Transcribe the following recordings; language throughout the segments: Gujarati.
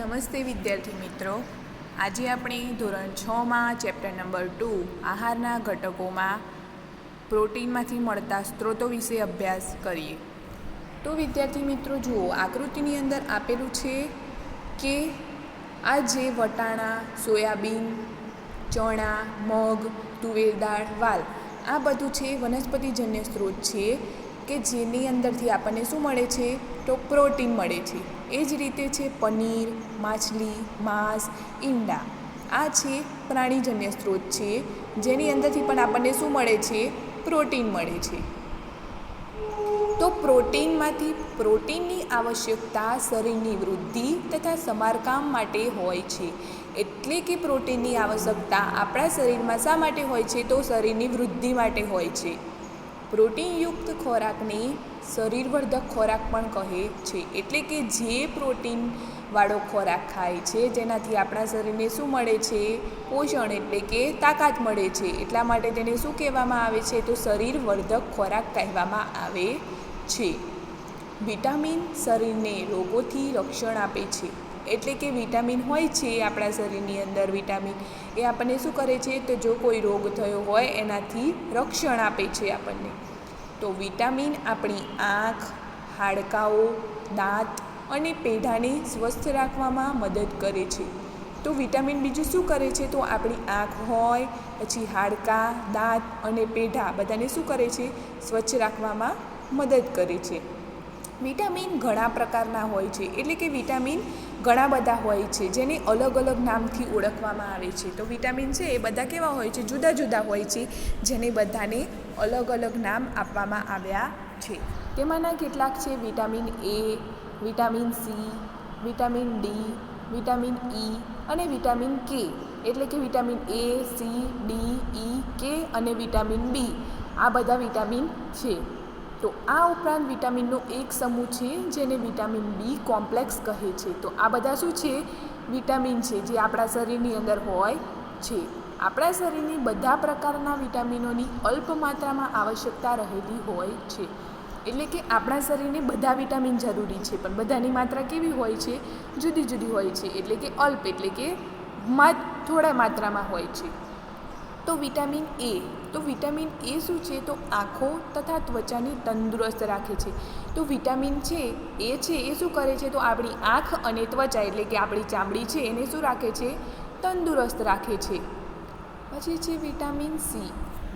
નમસ્તે વિદ્યાર્થી મિત્રો, આજે આપણે ધોરણ 6માં ચેપ્ટર નંબર 2 આહારના ઘટકોમાં પ્રોટીનમાંથી મળતા સ્ત્રોતો વિશે અભ્યાસ કરીએ. તો વિદ્યાર્થી મિત્રો જુઓ, આકૃતિની અંદર આપેલું છે કે આ જે વટાણા, સોયાબીન, ચણા, મગ, તુવેર દાળ, વાલ આ બધું છે વનસ્પતિજન્ય સ્ત્રોત છે કે જેની અંદરથી આપણને શું મળે છે? તો પ્રોટીન મળે છે. એ જ રીતે છે પનીર, માછલી, માંસ, ઈંડા આ છે પ્રાણીજન્ય સ્ત્રોત છે જેની અંદરથી પણ આપણને શું મળે છે? પ્રોટીન મળે છે. તો પ્રોટીનની આવશ્યકતા શરીરની વૃદ્ધિ તથા સમારકામ માટે હોય છે. એટલે કે પ્રોટીનની આવશ્યકતા આપણા શરીરમાં શા માટે હોય છે? તો શરીરની વૃદ્ધિ માટે હોય છે. પ્રોટીનયુક્ત ખોરાકને શરીરવર્ધક ખોરાક પણ કહે છે. એટલે કે જે પ્રોટીનવાળો ખોરાક ખાય છે જેનાથી આપણા શરીરને શું મળે છે? પોષણ એટલે કે તાકાત મળે છે. એટલા માટે તેને શું કહેવામાં આવે છે? તો શરીરવર્ધક ખોરાક કહેવામાં આવે છે. વિટામિન શરીરને રોગોથી રક્ષણ આપે છે. એટલે કે વિટામિન હોય છે આપણા શરીરની અંદર, વિટામિન એ આપણને શું કરે છે? તો જો કોઈ રોગ થયો હોય એનાથી રક્ષણ આપે છે આપણને. તો વિટામિન આપણી આંખ, હાડકાઓ, દાંત અને પેઢાને સ્વસ્થ રાખવામાં મદદ કરે છે. તો વિટામિન બીજું શું કરે છે? તો આપણી આંખ હોય, પછી હાડકાં, દાંત અને પેઢા બધાને શું કરે છે? સ્વચ્છ રાખવામાં મદદ કરે છે. વિટામિન ઘણા પ્રકારના હોય છે. એટલે કે વિટામિન ઘણા બધા હોય છે જેને અલગ અલગ નામથી ઓળખવામાં આવે છે. તો વિટામિન છે એ બધા કેવા હોય છે? જુદા જુદા હોય છે, જેને બધાને અલગ અલગ નામ આપવામાં આવ્યા છે. તેમાંના કેટલાક છે vitamin A, vitamin C, vitamin D, vitamin E અને વિટામિન કે. એટલે કે વિટામિન એ, સી, ડી, ઈ, કે અને વિટામિન બી આ બધા વિટામિન છે. તો આ ઉપરાંત વિટામિનનો એક સમૂહ છે જેને વિટામિન બી કોમ્પ્લેક્સ કહે છે. તો આ બધા શું છે? વિટામિન છે જે આપણા શરીરની અંદર હોય છે. આપણા શરીરની બધા પ્રકારના વિટામિનોની અલ્પ માત્રામાં આવશ્યકતા રહેલી હોય છે. એટલે કે આપણા શરીરને બધા વિટામિન જરૂરી છે, પણ બધાની માત્રા કેવી હોય છે? જુદી જુદી હોય છે. એટલે કે અલ્પ એટલે કે થોડા માત્રામાં હોય છે. તો વિટામિન એ, તો વિટામિન એ શું છે? તો આંખો તથા ત્વચાને તંદુરસ્ત રાખે છે. તો વિટામિન છે એ શું કરે છે? તો આપણી આંખ અને ત્વચા એટલે કે આપણી ચામડી છે એને શું રાખે છે? તંદુરસ્ત રાખે છે. પછી છે વિટામિન સી,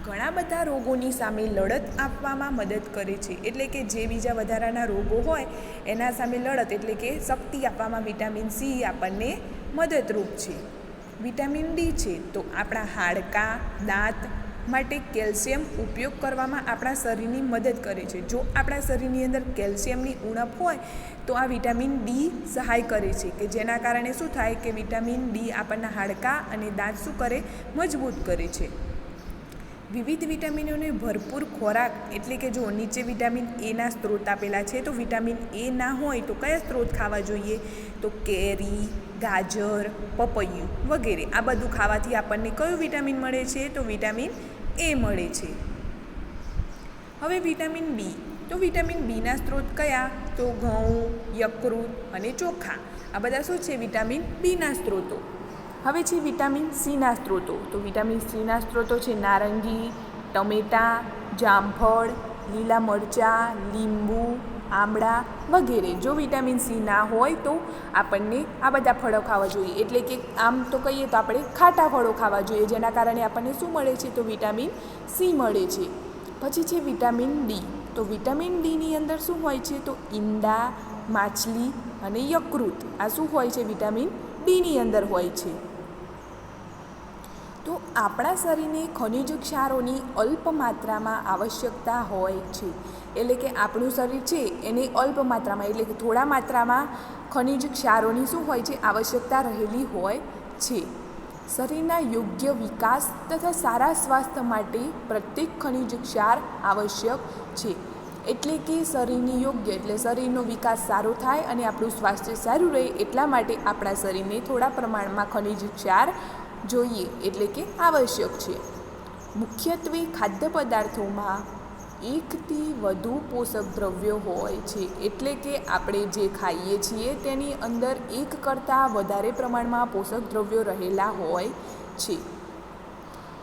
ઘણા બધા રોગોની સામે લડત આપવામાં મદદ કરે છે. એટલે કે જે બીજા વધારાના રોગો હોય એના સામે લડત એટલે કે શક્તિ આપવામાં વિટામિન સી આપણને મદદરૂપ છે. વિટામિન ડી છે તો આપણા હાડકાં, દાંત માટે કેલ્શિયમ ઉપયોગ કરવામાં આપણા શરીરની મદદ કરે છે. જો આપણા શરીરની અંદર કેલ્શિયમની ઉણપ હોય તો આ વિટામિન ડી સહાય કરે છે કે જેના કારણે શું થાય? કે વિટામિન ડી આપણના હાડકાં અને દાંત શું કરે? મજબૂત કરે છે. વિવિધ વિટામિનોને ભરપૂર ખોરાક એટલે કે જો નીચે વિટામિન એના સ્ત્રોત આપેલા છે, તો વિટામિન એ ના હોય તો કયા સ્ત્રોત ખાવા જોઈએ? તો કેરી, ગાજર, પપૈયું વગેરે આ બધું ખાવાથી આપણને કયું વિટામિન મળે છે? તો વિટામિન એ મળે છે. હવે વિટામિન બી, તો વિટામિન બીના સ્ત્રોત કયા? તો ઘઉં, યકૃત અને ચોખા આ બધા શું છે? વિટામિન બીના સ્ત્રોતો. હવે છે વિટામિન સીના સ્ત્રોતો. તો વિટામિન સીના સ્ત્રોતો છે નારંગી, ટમેટાં, જામફળ, લીલા મરચાં, લીંબુ, આમળા વગેરે. જો વિટામિન સી ના હોય તો આપણને આ બધા ફળો ખાવા જોઈએ. એટલે કે આમ તો કહીએ તો આપણે ખાટા ફળો ખાવા જોઈએ જેના કારણે આપણને શું મળે છે? તો વિટામિન સી મળે છે. પછી છે વિટામિન ડી. તો વિટામિન ડીની અંદર શું હોય છે? તો ઈંડા, માછલી અને યકૃત આ શું હોય છે? વિટામિન ડીની અંદર હોય છે. તો આપણા શરીરને ખનિજ ક્ષારોની અલ્પ માત્રામાં આવશ્યકતા હોય છે. એટલે કે આપણું શરીર છે એને અલ્પ માત્રામાં એટલે કે થોડા માત્રામાં ખનિજ ક્ષારોની શું હોય છે? આવશ્યકતા રહેલી હોય છે. શરીરના યોગ્ય વિકાસ તથા સારા સ્વાસ્થ્ય માટે પ્રત્યેક ખનિજ ક્ષાર આવશ્યક છે. એટલે કે શરીરની યોગ્ય એટલે શરીરનો વિકાસ સારો થાય અને આપણું સ્વાસ્થ્ય સારું રહે એટલા માટે આપણા શરીરને થોડા પ્રમાણમાં ખનિજ ક્ષાર જોઈએ એટલે કે આવશ્યક છે. મુખ્યત્વે ખાદ્ય પદાર્થોમાં એકથી વધુ પોષક દ્રવ્યો હોય છે, એટલે કે આપણે જે ખાઈએ છીએ તેની અંદર એક કરતાં વધારે પ્રમાણમાં પોષક દ્રવ્યો રહેલા હોય છે.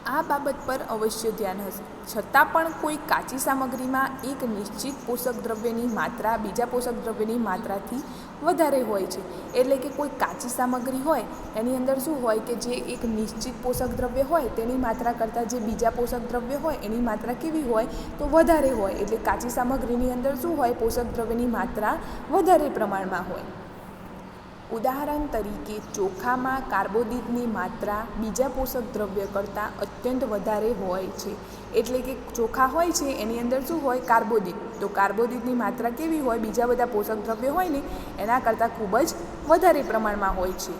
આ બાબત પર અવશ્ય ધ્યાન હશે. છતાં પણ કોઈ કાચી સામગ્રીમાં એક નિશ્ચિત પોષક દ્રવ્યની માત્રા બીજા પોષક દ્રવ્યની માત્રાથી વધારે હોય છે. એટલે કે કોઈ કાચી સામગ્રી હોય એની અંદર શું હોય કે જે એક નિશ્ચિત પોષક દ્રવ્ય હોય તેની માત્રા કરતાં જે બીજા પોષક દ્રવ્ય હોય એની માત્રા કેવી હોય તો વધારે હોય. એટલે કાચી સામગ્રીની અંદર શું હોય, પોષક દ્રવ્યની માત્રા વધારે પ્રમાણમાં હોય. ઉદાહરણ તરીકે ચોખામાં કાર્બોદિતની માત્રા બીજા પોષક દ્રવ્ય કરતાં અત્યંત વધારે હોય છે. એટલે કે ચોખા હોય છે એની અંદર શું હોય, કાર્બોદિત. તો કાર્બોદિતની માત્રા કેવી હોય, બીજા બધા પોષક દ્રવ્યો હોય ને એના કરતાં ખૂબ જ વધારે પ્રમાણમાં હોય છે.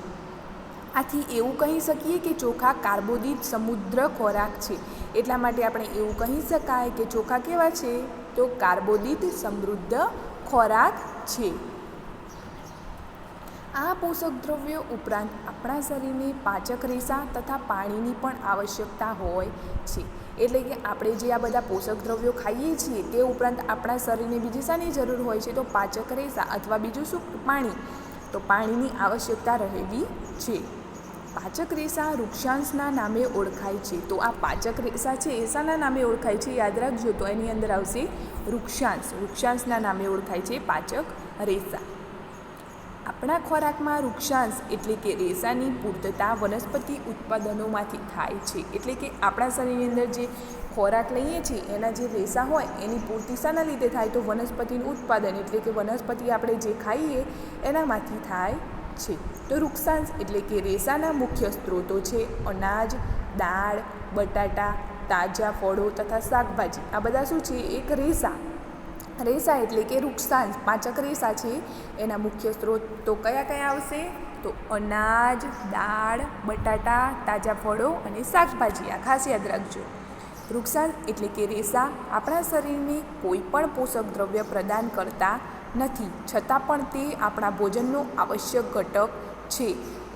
આથી એવું કહી શકીએ કે ચોખા કાર્બોદિત સમૃદ્ધ ખોરાક છે. એટલા માટે આપણે એવું કહી શકાય કે ચોખા કેવા છે, તો કાર્બોદિત સમૃદ્ધ ખોરાક છે. આ પોષક દ્રવ્યો ઉપરાંત આપણા શરીરને પાચક રેસા તથા પાણીની પણ આવશ્યકતા હોય છે. એટલે કે આપણે જે આ બધા પોષક દ્રવ્યો ખાઈએ છીએ તે ઉપરાંત આપણા શરીરને બીજી શાની જરૂર હોય છે, તો પાચક રેસા અથવા બીજું શું, પાણી. તો પાણીની આવશ્યકતા રહેલી છે. પાચક રેસા વૃક્ષાંશના નામે ઓળખાય છે. તો આ પાચક રેસા છે એ શાના નામે ઓળખાય છે, યાદ રાખજો. તો એની અંદર આવશે વૃક્ષાંશના નામે ઓળખાય છે પાચક રેસા. આપણા ખોરાકમાં વૃક્ષાંશ એટલે કે રેસાની પૂર્તતા વનસ્પતિ ઉત્પાદનોમાંથી થાય છે. એટલે કે આપણા શરીરની અંદર જે ખોરાક લઈએ છીએ એના જે રેસા હોય એની પૂર્તિ શાના લીધે થાય, તો વનસ્પતિનું ઉત્પાદન એટલે કે વનસ્પતિ આપણે જે ખાઈએ એનામાંથી થાય છે. તો વૃક્ષાંશ એટલે કે રેસાના મુખ્ય સ્ત્રોતો છે અનાજ, દાળ, બટાટા, તાજા ફળો તથા શાકભાજી. આ બધા શું છે, એક રેસા એટલે કે વૃક્ષાંશ, પાચક રેસા છે. એના મુખ્ય સ્ત્રોત તો કયા કયા આવશે, તો અનાજ, દાળ, બટાટા, તાજા ફળો અને શાકભાજી. આ ખાસ યાદ રાખજો. વૃક્ષાંશ એટલે કે રેસા આપણા શરીરને કોઈ પણ પોષક દ્રવ્ય પ્રદાન કરતા નથી, છતાં પણ તે આપણા ભોજનનો આવશ્યક ઘટક છે.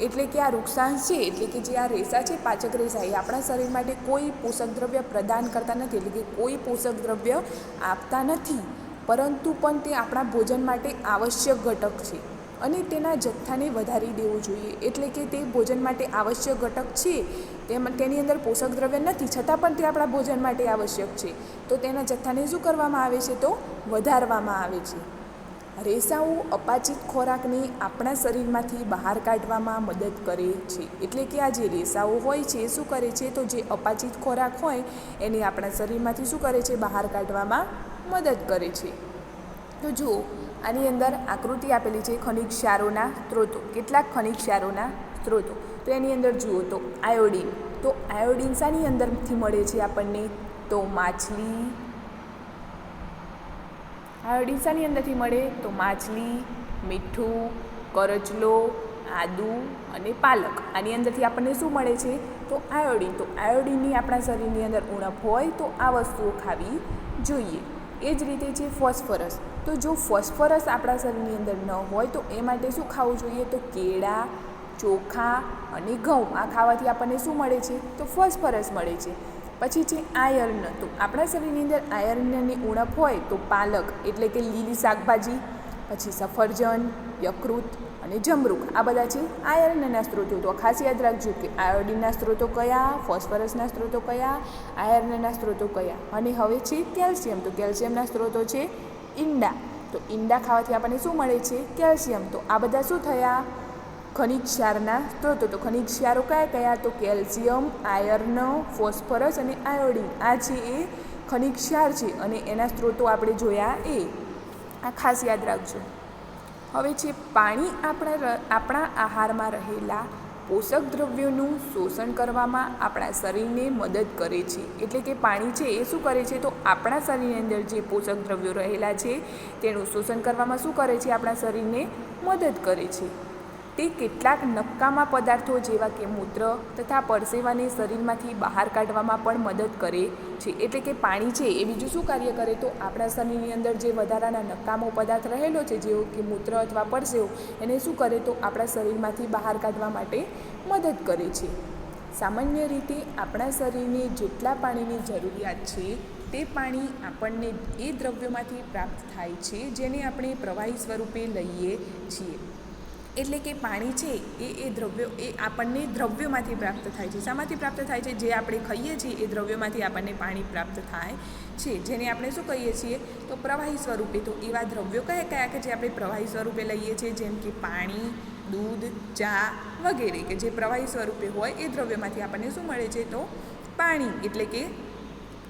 એટલે કે આ વૃક્ષાંશ છે એટલે કે જે આ રેસા છે પાચક રેસા એ આપણા શરીર માટે કોઈ પોષક દ્રવ્ય પ્રદાન કરતા નથી, એટલે કે કોઈ પોષક દ્રવ્ય આપતા નથી, પરંતુ પણ તે આપણા ભોજન માટે આવશ્યક ઘટક છે અને તેના જથ્થાને વધારી દેવું જોઈએ. એટલે કે તે ભોજન માટે આવશ્યક ઘટક છે, તેની અંદર પોષક દ્રવ્ય નથી, છતાં પણ તે આપણા ભોજન માટે આવશ્યક છે. તો તેના જથ્થાને શું કરવામાં આવે છે, તો વધારવામાં આવે છે. રેસાઓ અપાચિત ખોરાકને આપણા શરીરમાંથી બહાર કાઢવામાં મદદ કરે છે. એટલે કે આ જે રેસાઓ હોય છે એ શું કરે છે, તો જે અપાચિત ખોરાક હોય એને આપણા શરીરમાંથી શું કરે છે, બહાર કાઢવામાં મદદ કરે છે. તો જુઓ આની અંદર આકૃતિ આપેલી છે ખનિજ ક્ષારોના સ્ત્રોતો. કેટલાક ખનિજ ક્ષારોના સ્ત્રોતો, તો એની અંદર જુઓ તો આયોડિન. તો આયોડિન શાની અંદરથી મળે છે આપણને, તો માછલી. આયોડિન શાની અંદરથી મળે, તો માછલી, મીઠું, કરચલો, આદુ અને પાલક. આની અંદરથી આપણને શું મળે છે, તો આયોડિન. તો આયોડિનની આપણા શરીરની અંદર ઉણપ હોય તો આ વસ્તુઓ ખાવી જોઈએ. એ જ રીતે છે ફોસ્ફરસ. તો જો ફોસ્ફરસ આપણા શરીરની અંદર ન હોય તો એ માટે શું ખાવું જોઈએ, તો કેળા, ચોખા અને ઘઉં. આ ખાવાથી આપણને શું મળે છે, તો ફોસ્ફરસ મળે છે. પછી છે આયર્ન. તો આપણા શરીરની અંદર આયર્નની ઉણપ હોય તો પાલક એટલે કે લીલી શાકભાજી, પછી સફરજન, યકૃત અને જમરૂખ. આ બધા છે આયર્નના સ્ત્રોતો. તો ખાસ યાદ રાખજો કે આયોડિનના સ્ત્રોતો કયા, ફોસ્ફરસના સ્ત્રોતો કયા, આયર્નના સ્ત્રોતો કયા. અને હવે છે કેલ્શિયમ. તો કેલ્શિયમના સ્ત્રોતો છે ઈંડા. તો ઈંડા ખાવાથી આપણને શું મળે છે, કેલ્શિયમ. તો આ બધા શું થયા, ખનિજ ક્ષારના સ્ત્રોતો. તો ખનિજ ક્ષારો કયા કયા, તો કેલ્શિયમ, આયર્ન, ફોસ્ફરસ અને આયોડિન. આ છે એ ખનિજ ક્ષાર છે અને એના સ્ત્રોતો આપણે જોયા એ. આ ખાસ યાદ રાખજો. હવે છે પાણી. આપણા આહારમાં રહેલા પોષક દ્રવ્યોનું શોષણ કરવામાં આપણા શરીરને મદદ કરે છે. એટલે કે પાણી છે એ શું કરે છે, તો આપણા શરીરની અંદર જે પોષક દ્રવ્યો રહેલા છે તેનું શોષણ કરવામાં શું કરે છે, આપણા શરીરને મદદ કરે છે. તે કેટલાક નક્કામાં પદાર્થો જેવા કે મૂત્ર તથા પરસેવાને શરીરમાંથી બહાર કાઢવામાં પણ મદદ કરે છે. એટલે કે પાણી છે એ બીજું શું કાર્ય કરે, તો આપણા શરીરની અંદર જે વધારાના નકામો પદાર્થ રહેલો છે જેવો કે મૂત્ર અથવા પરસેવો એને શું કરે, તો આપણા શરીરમાંથી બહાર કાઢવા માટે મદદ કરે છે. સામાન્ય રીતે આપણા શરીરને જેટલા પાણીની જરૂરિયાત છે તે પાણી આપણને એ દ્રવ્યોમાંથી પ્રાપ્ત થાય છે જેને આપણે પ્રવાહી સ્વરૂપે લઈએ છીએ. એટલે કે પાણી છે એ દ્રવ્યો એ આપણને દ્રવ્યોમાંથી પ્રાપ્ત થાય છે. શામાંથી પ્રાપ્ત થાય છે? જે આપણે ખાઈએ છીએ એ દ્રવ્યોમાંથી આપણને પાણી પ્રાપ્ત થાય છે, જેને આપણે શું કહીએ છીએ? તો પ્રવાહી સ્વરૂપે. તો એવા દ્રવ્યો કયા કયા કે જે આપણે પ્રવાહી સ્વરૂપે લઈએ છીએ? જેમ કે પાણી, દૂધ, ચા વગેરે, કે જે પ્રવાહી સ્વરૂપે હોય એ દ્રવ્યોમાંથી આપણને શું મળે છે? તો પાણી, એટલે કે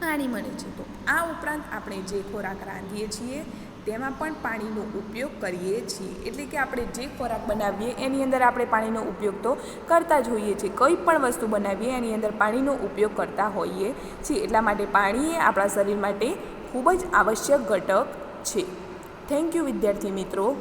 પાણી મળે છે. તો આ ઉપરાંત આપણે જે ખોરાક રાંધીએ છીએ તેમાં પણ પાણીનો ઉપયોગ કરીએ છીએ. એટલે કે આપણે જે ખોરાક બનાવીએ એની અંદર આપણે પાણીનો ઉપયોગ તો કરતા જ હોઈએ છીએ. કંઈ પણ વસ્તુ બનાવીએ એની અંદર પાણીનો ઉપયોગ કરતા હોઈએ છીએ. એટલા માટે પાણી એ આપણા શરીર માટે ખૂબ જ આવશ્યક ઘટક છે. થેન્ક યુ વિદ્યાર્થી મિત્રો.